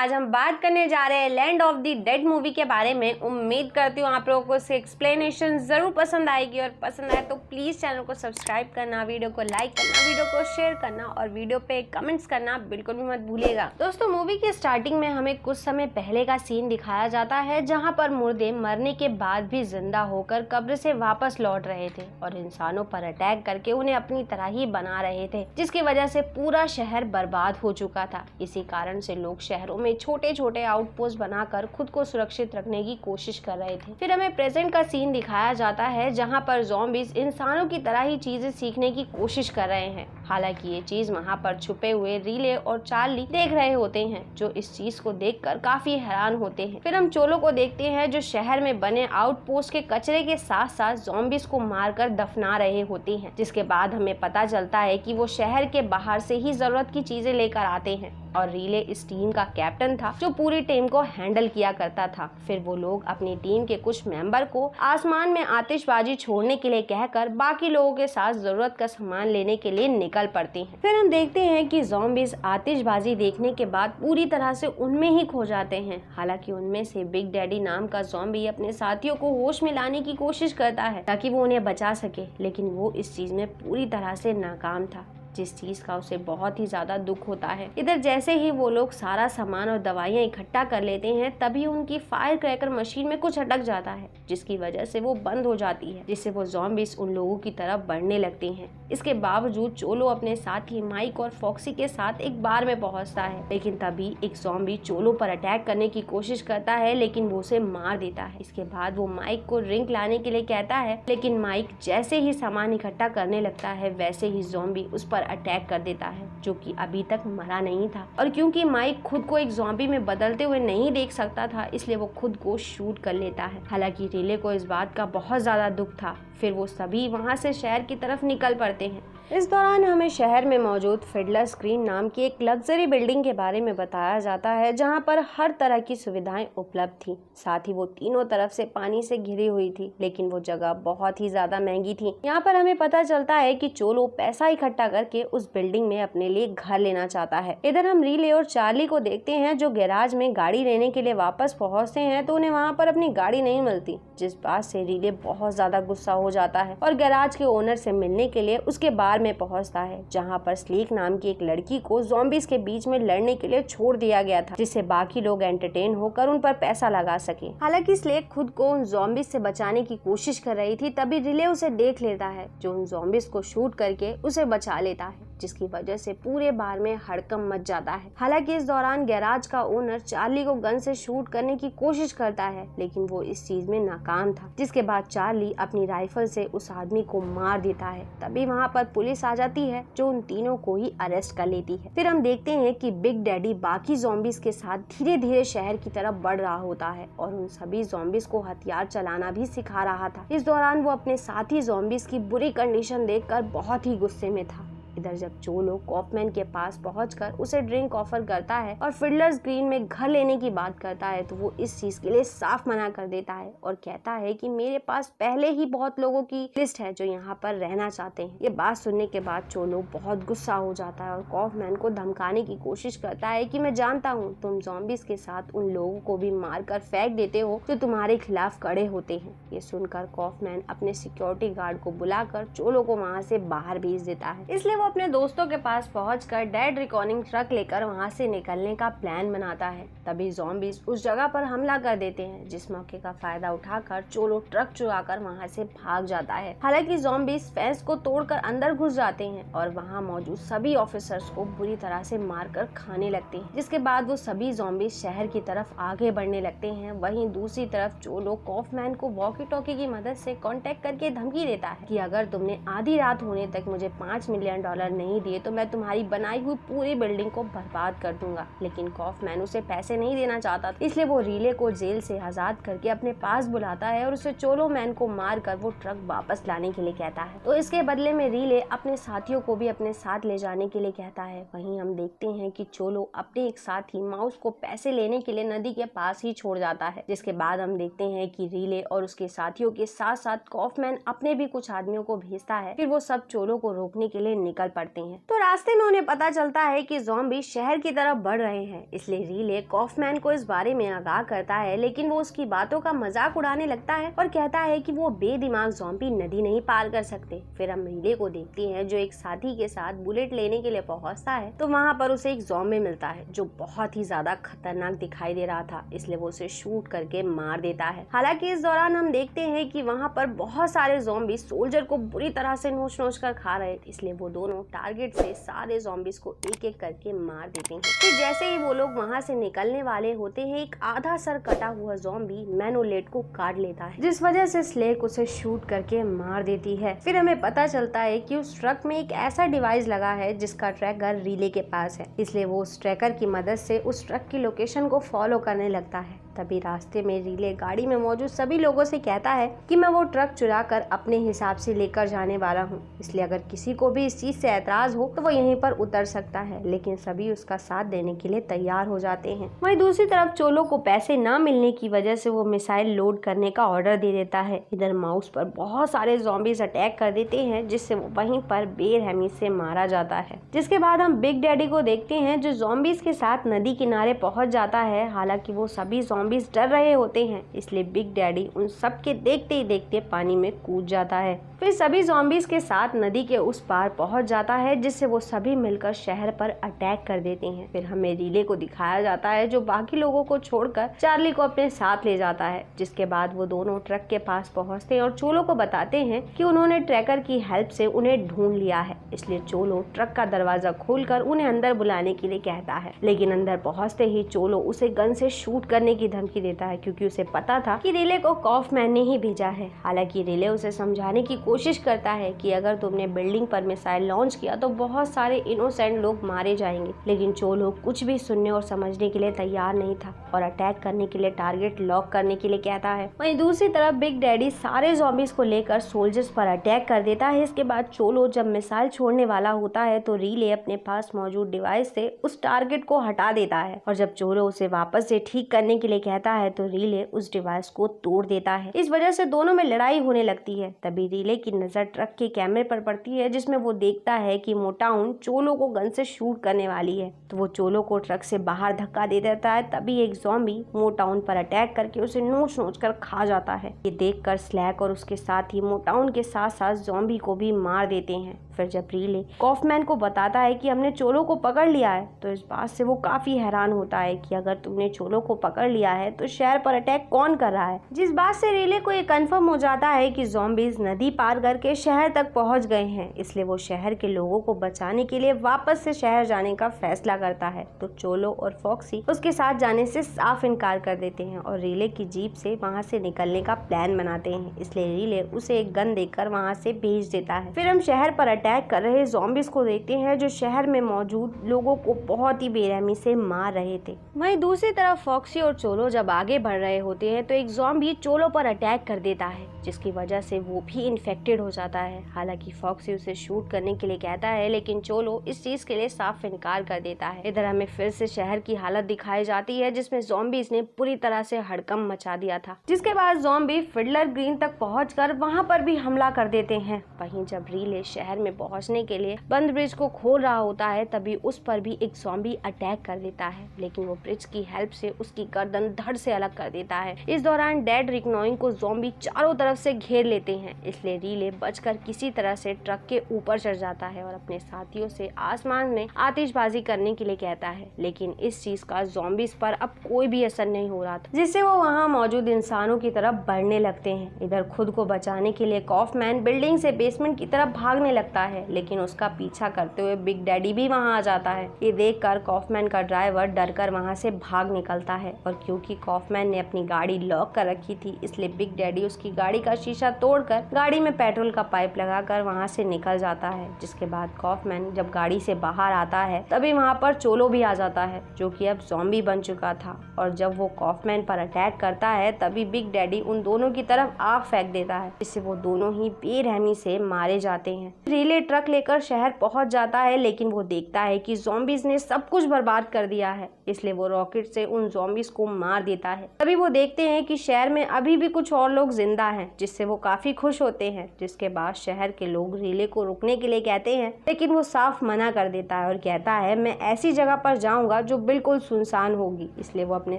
आज हम बात करने जा रहे हैं land of the dead movie के बारे में। उम्मीद करती हूँ आप लोगों को इसकी एक्सप्लेनेशन जरूर पसंद आएगी, और पसंद आए तो प्लीज चैनल को सब्सक्राइब करना, वीडियो को लाइक करना, वीडियो को शेयर करना और वीडियो पे कमेंट्स करना बिल्कुल भी मत भूलिएगा। दोस्तों, मूवी की स्टार्टिंग में हमें कुछ समय पहले का सीन दिखाया जाता है जहाँ पर मुर्दे मरने के बाद भी जिंदा होकर कब्र से वापस लौट रहे थे और इंसानों पर अटैक करके उन्हें अपनी तरह ही बना रहे थे, जिसकी वजह से पूरा शहर बर्बाद हो चुका था। इसी कारण से लोग शहरों में छोटे छोटे आउटपोस्ट बनाकर खुद को सुरक्षित रखने की कोशिश कर रहे थे। फिर हमें प्रेजेंट का सीन दिखाया जाता है जहां पर ज़ॉम्बीज इंसानों की तरह ही चीजें सीखने की कोशिश कर रहे हैं। हालांकि ये चीज वहां पर छुपे हुए रीले और चार्ली देख रहे होते हैं, जो इस चीज को देखकर काफी हैरान होते हैं। फिर हम चोलो को देखते हैं जो शहर में बने आउटपोस्ट के कचरे के साथ साथ ज़ॉम्बीज को मारकर दफना रहे होती हैं। जिसके बाद हमें पता चलता है कि वो शहर के बाहर से ही जरूरत की चीजें लेकर आते हैं और रीले इस टीम का कैप्टन था जो पूरी टीम को हैंडल किया करता था। फिर वो लोग अपनी टीम के कुछ मेंबर को आसमान में आतिशबाजी छोड़ने के लिए कहकर बाकी लोगों के साथ जरूरत का सामान लेने के लिए निकल पड़ते हैं। फिर हम देखते हैं कि ज़ॉम्बीज आतिशबाजी देखने के बाद पूरी तरह से उनमें ही खो जाते हैं। हालांकि उनमें से बिग डैडी नाम का ज़ॉम्बी अपने साथियों को होश में लाने की कोशिश करता है ताकि वो उन्हें बचा सके, लेकिन वो इस चीज में पूरी तरह से नाकाम था, जिस चीज का उसे बहुत ही ज्यादा दुख होता है। इधर जैसे ही वो लोग सारा सामान और दवाइयां इकट्ठा कर लेते हैं, तभी उनकी फायर क्रैकर मशीन में कुछ अटक जाता है, जिसकी वजह से वो बंद हो जाती है, जिससे वो ज़ॉम्बीज उन लोगों की तरफ बढ़ने लगते हैं। इसके बावजूद चोलो अपने साथी माइक और फॉक्सी के साथ एक बार में पहुंचता है, लेकिन तभी एक ज़ॉम्बी चोलो पर अटैक करने की कोशिश करता है, लेकिन वो उसे मार देता है। इसके बाद वो माइक को ड्रिंक लाने के लिए कहता है, लेकिन माइक जैसे ही सामान इकट्ठा करने लगता है वैसे ही ज़ॉम्बी उस पर अटैक कर देता है, जो कि अभी तक मरा नहीं था। और क्योंकि माइक खुद को एक ज़ॉम्बी में बदलते हुए नहीं देख सकता था, इसलिए वो खुद को शूट कर लेता है। हालांकि रीले को इस बात का बहुत ज्यादा दुख था। फिर वो सभी वहां से शहर की तरफ निकल पड़ते हैं। इस दौरान हमें शहर में मौजूद फिडलर स्क्रीन नाम की एक लग्जरी बिल्डिंग के बारे में बताया जाता है, जहां पर हर तरह की सुविधाएं उपलब्ध थी। साथ ही वो तीनों तरफ से पानी से घिरी हुई थी, लेकिन वो जगह बहुत ही ज्यादा महंगी थी। यहाँ पर हमें पता चलता है कि चोलो पैसा इकट्ठा करके उस बिल्डिंग में अपने लिए घर लेना चाहता है। इधर हम रीले और चार्ली को देखते हैं जो गैराज में गाड़ी लेने के लिए वापस पहुँचते हैं, तो उन्हें वहाँ पर अपनी गाड़ी नहीं मिलती, जिस बात से रीले बहुत ज्यादा गुस्सा हो जाता है और गैराज के ओनर से मिलने के लिए उसके बार में पहुंचता है, जहां पर स्लीक नाम की एक लड़की को ज़ॉम्बीज के बीच में लड़ने के लिए छोड़ दिया गया था, जिससे बाकी लोग एंटरटेन होकर उन पर पैसा लगा सके। हालांकि स्लेक खुद को उन ज़ॉम्बीज से बचाने की कोशिश कर रही थी, तभी रिले उसे देख लेता है, जो उन ज़ॉम्बीज को शूट करके उसे बचा लेता है, जिसकी वजह से पूरे बार में हड़कंप मच जाता है। हालांकि इस दौरान गैराज का ओनर चार्ली को गन से शूट करने की कोशिश करता है, लेकिन वो इस चीज में नाकाम था, जिसके बाद चार्ली अपनी राइफल से उस आदमी को मार देता है। तभी वहाँ पर पुलिस आ जाती है, जो उन तीनों को ही अरेस्ट कर लेती है। फिर हम देखते हैं कि बिग डैडी बाकी ज़ॉम्बीज के साथ धीरे धीरे शहर की तरफ बढ़ रहा होता है और उन सभी ज़ॉम्बीज को हथियार चलाना भी सिखा रहा था। इस दौरान वो अपने साथी ज़ॉम्बीज की बुरी कंडीशन देखकर बहुत ही गुस्से में था। इधर जब चोलो कॉफमैन के पास पहुंचकर उसे ड्रिंक ऑफर करता है और फिडलर्स ग्रीन में घर लेने की बात करता है, तो वो इस चीज के लिए साफ मना कर देता है और कहता है कि मेरे पास पहले ही बहुत लोगों की लिस्ट है जो यहाँ पर रहना चाहते हैं। ये बात सुनने के बाद चोलो बहुत गुस्सा हो जाता है और कॉफमैन को धमकाने की कोशिश करता है कि मैं जानता हूँ तुम ज़ॉम्बीज के साथ उन लोगों को भी मार कर फेंक देते हो जो तुम्हारे खिलाफ खड़े होते हैं। ये सुनकर कॉफमैन अपने सिक्योरिटी गार्ड को बुलाकर चोलो को वहाँ से बाहर भेज देता है। इसलिए वो अपने दोस्तों के पास पहुंचकर डेड रिकॉर्डिंग ट्रक लेकर वहां से निकलने का प्लान बनाता है। तभी ज़ॉम्बीज उस जगह पर हमला कर देते हैं, जिस मौके का फायदा उठाकर चोलो ट्रक चुराकर वहां से भाग जाता है। हालांकि ज़ॉम्बीज फेंस को तोड़कर अंदर घुस जाते हैं और वहां मौजूद सभी ऑफिसर्स को बुरी तरह से मारकर खाने लगते हैं, जिसके बाद वो सभी ज़ॉम्बीज शहर की तरफ आगे बढ़ने लगते हैं। वहीं दूसरी तरफ चोलो कॉफमैन को वॉकी टॉकी की मदद से कांटेक्ट करके धमकी देता है कि अगर तुमने आधी रात होने तक मुझे $5 मिलियन नहीं दिए तो मैं तुम्हारी बनाई हुई पूरी बिल्डिंग को बर्बाद कर दूंगा। लेकिन कॉफमैन उसे पैसे नहीं देना चाहता, इसलिए वो रीले को जेल से आजाद करके अपने पास बुलाता है और उसे चोलो मैन को मार कर वो ट्रक वापस लाने के लिए कहता है। तो इसके बदले में रीले अपने साथियों को भी अपने साथ ले जाने के लिए कहता है। वहीं हम देखते हैं कि चोलो अपने एक साथी माउस को पैसे लेने के लिए नदी के पास ही छोड़ जाता है, जिसके बाद हम देखते हैं कि रीले और उसके साथियों के साथ साथ कॉफमैन अपने भी कुछ आदमियों को भेजता है। फिर वो सब चोलो को रोकने के लिए निकल पड़ते हैं। तो रास्ते में उन्हें पता चलता है कि ज़ॉम्बी शहर की तरफ बढ़ रहे हैं, इसलिए रीले कॉफमैन को इस बारे में आगाह करता है, लेकिन वो उसकी बातों का मजाक उड़ाने लगता है और कहता है कि वो बेदिमाग ज़ॉम्बी नदी नहीं पार कर सकते। फिर हम रीले को देखते हैं जो एक साथी के साथ बुलेट लेने के लिए पहुंचता है, तो वहाँ पर उसे एक ज़ॉम्बी मिलता है जो बहुत ही ज्यादा खतरनाक दिखाई दे रहा था, इसलिए वो उसे शूट करके मार देता है। हालांकि इस दौरान हम देखते हैं कि वहाँ पर बहुत सारे ज़ॉम्बी सोल्जर को बुरी तरह से नोच नोच कर खा रहे थे, इसलिए वो दोनों टारगेट से सारे ज़ॉम्बीज को एक एक करके मार देते हैं। फिर जैसे ही वो लोग वहाँ से निकलने वाले होते हैं, एक आधा सर कटा हुआ ज़ॉम्बी मैनोलेट को काट लेता है, जिस वजह से स्लेक उसे शूट करके मार देती है। फिर हमें पता चलता है कि उस ट्रक में एक ऐसा डिवाइस लगा है जिसका ट्रैकर रीले के पास है, इसलिए वो उस ट्रैकर की मदद से उस ट्रक की लोकेशन को फॉलो करने लगता है। तभी रास्ते में रीले गाड़ी में मौजूद सभी लोगों से कहता है कि मैं वो ट्रक चुरा कर अपने हिसाब से लेकर जाने वाला हूँ, इसलिए अगर किसी को भी इस चीज से ऐतराज हो तो वो यहीं पर उतर सकता है। लेकिन सभी उसका साथ देने के लिए तैयार हो जाते हैं। वहीं दूसरी तरफ चोलो को पैसे न मिलने की वजह से वो मिसाइल लोड करने का ऑर्डर दे देता है। इधर माउस पर बहुत सारे ज़ॉम्बीज अटैक कर देते हैं, जिससे वो वहीं पर बेरहमी से मारा जाता है। जिसके बाद हम बिग डैडी को देखते हैं जो ज़ॉम्बीज के साथ नदी किनारे पहुंच जाता है। हालांकि वो सभी ज़ॉम्बीज डर रहे होते हैं, इसलिए बिग डैडी उन सब के देखते ही देखते पानी में कूद जाता है। फिर सभी ज़ॉम्बीज के साथ नदी के उस पार पहुंच जाता है, जिससे वो सभी मिलकर शहर पर अटैक कर देते हैं। फिर हमें रीले को दिखाया जाता है जो बाकी लोगों को छोड़कर चार्ली को अपने साथ ले जाता है। जिसके बाद वो दोनों ट्रक के पास पहुंचते हैं और चोलो को बताते हैं कि उन्होंने ट्रैकर की हेल्प से उन्हें ढूंढ लिया है, इसलिए चोलो ट्रक का दरवाजा खोलकर उन्हें अंदर बुलाने के लिए कहता है। लेकिन अंदर पहुंचते ही चोलो उसे गन से शूट करने की धमकी देता है, क्योंकि उसे पता था कि रीले को कॉफमैन ने ही भेजा है। हालांकि रीले उसे समझाने की कोशिश करता है कि अगर तुमने बिल्डिंग पर मिसाइल लॉन्च किया तो बहुत सारे इनोसेंट लोग मारे जाएंगे। लेकिन चोलो कुछ भी सुनने और समझने के लिए तैयार नहीं था और अटैक करने के लिए टारगेट लॉक करने के लिए कहता है। वहीं दूसरी तरफ बिग डैडी सारे ज़ॉम्बीज को लेकर सोल्जर्स पर अटैक कर देता है। इसके बाद चोलो जब मिसाइल छोड़ने वाला होता है तो रीले अपने पास मौजूद डिवाइस से उस टारगेट को हटा देता है, और जब चोलो उसे वापस से ठीक करने के लिए कहता है तो रीले उस डिवाइस को तोड़ देता है। इस वजह से दोनों में लड़ाई होने लगती है। तभी रीले की नजर ट्रक के कैमरे पर पड़ती है, जिसमें वो देखता है कि मोटाउन चोलो को गन से शूट करने वाली है, तो वो चोलो को ट्रक से बाहर धक्का दे देता है। तभी एक ज़ॉम्बी मोटाउन पर अटैक करके उसे नोच नोच कर खा जाता है। ये देखकर स्लैक और उसके साथ ही मोटाउन के साथ साथ ज़ॉम्बी को भी मार देते हैं। फिर जब रीले कॉफमैन को बताता है कि हमने चोलो को पकड़ लिया है, तो इस बात से वो काफी हैरान होता है कि अगर तुमने चोलो को पकड़ लिया है तो शहर पर अटैक कौन कर रहा है। जिस बात से रीले को ये कंफर्म हो जाता है कि ज़ॉम्बीज नदी पार करके शहर तक पहुंच गए हैं, इसलिए वो शहर के लोगों को बचाने के लिए वापस से शहर जाने का फैसला करता है। तो चोलो और फॉक्सी उसके साथ जाने से साफ इनकार कर देते हैं और रीले की जीप से वहाँ से निकलने का प्लान बनाते हैं, इसलिए रीले उसे एक गन देकर वहाँ से भेज देता है। फिर हम शहर पर अटैक कर रहे ज़ॉम्बीज को देखते हैं जो शहर में मौजूद लोगों को बहुत ही बेरहमी से मार रहे थे। वहीं दूसरी तरफ फॉक्सी और चोलो जब आगे बढ़ रहे होते हैं तो एक ज़ॉम्बी चोलो पर अटैक कर देता है, जिसकी वजह से वो भी इन्फेक्टेड हो जाता है। हालांकि फॉक्सी उसे शूट करने के लिए कहता है, लेकिन चोलो इस चीज के लिए साफ इनकार कर देता है। इधर हमें फिर से शहर की हालत दिखाई जाती है, जिसमें ज़ॉम्बीज ने पूरी तरह से हड़कंप मचा दिया था। जिसके बाद ज़ॉम्बी फिडलर ग्रीन तक पहुंचकर वहां पर भी हमला कर देते हैं। वहीं जब रीले शहर में पहुंचने के लिए बंद ब्रिज को खोल रहा होता है, तभी उस पर भी एक ज़ॉम्बी अटैक कर देता है, लेकिन वो ब्रिज की हेल्प से उसकी गर्दन धड़ से अलग कर देता है। इस दौरान डेड रिकनोइंग को ज़ॉम्बी चारों तरफ से घेर लेते हैं, इसलिए रीले बचकर किसी तरह से ट्रक के ऊपर चढ़ जाता है और अपने साथियों से आसमान में आतिशबाजी करने के लिए कहता है। लेकिन इस चीज का ज़ॉम्बीज पर अब कोई भी असर नहीं हो रहा था, जिससे वो वहाँ मौजूद इंसानों की तरफ बढ़ने लगते हैं। इधर खुद को बचाने के लिए कॉफमैन बिल्डिंग से बेसमेंट की तरफ भागने लगता है, लेकिन उसका पीछा करते हुए बिग डैडी भी वहाँ आ जाता है। ये देखकर कॉफमैन का ड्राइवर डरकर वहाँ से भाग निकलता है, और क्योंकि कॉफमैन ने अपनी गाड़ी लॉक कर रखी थी, इसलिए बिग डैडी उसकी गाड़ी का शीशा तोड़कर गाड़ी में पेट्रोल का पाइप लगाकर वहाँ से निकल जाता है। जिसके बाद कॉफमैन जब गाड़ी से बाहर आता है तभी वहाँ पर चोलो भी आ जाता है, जो कि अब ज़ॉम्बी बन चुका था, और जब वो कॉफमैन पर अटैक करता है तभी बिग डैडी उन दोनों की तरफ आग फेंक देता है, जिससे वो दोनों ही बेरहमी से मारे जाते हैं। रीले ट्रक लेकर शहर पहुंच जाता है, लेकिन वो देखता है कि ज़ॉम्बीज ने सब कुछ बर्बाद कर दिया है, इसलिए वो रॉकेट से उन ज़ॉम्बीज को मार मार देता है। तभी वो देखते हैं कि शहर में अभी भी कुछ और लोग जिंदा हैं, जिससे वो काफी खुश होते हैं। जिसके बाद शहर के लोग रीले को रुकने के लिए कहते हैं, लेकिन वो साफ मना कर देता है और कहता है मैं ऐसी जगह पर जाऊंगा जो बिल्कुल सुनसान होगी। इसलिए वो अपने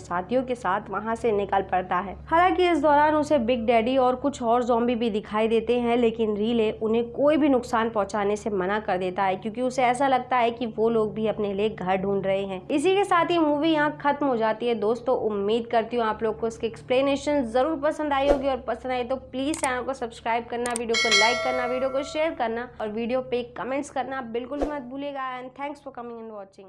साथियों के साथ वहां से निकल पड़ता है। हालांकि इस दौरान उसे बिग डैडी और कुछ और ज़ॉम्बी भी दिखाई देते हैं, लेकिन रीले उन्हें कोई भी नुकसान पहुंचाने से मना कर देता है, क्योंकि उसे ऐसा लगता है कि वो लोग भी अपने लिए घर ढूंढ रहे हैं। इसी के साथ ही मूवी यहाँ खत्म हो जाती है। दोस्तों, उम्मीद करती हूँ आप लोग को इसकी एक्सप्लेनेशन जरूर पसंद आई होगी, और पसंद आई तो प्लीज चैनल को सब्सक्राइब करना, वीडियो को लाइक करना, वीडियो को शेयर करना और वीडियो पे कमेंट्स करना बिल्कुल मत भूलिएगा। And thanks for coming and watching.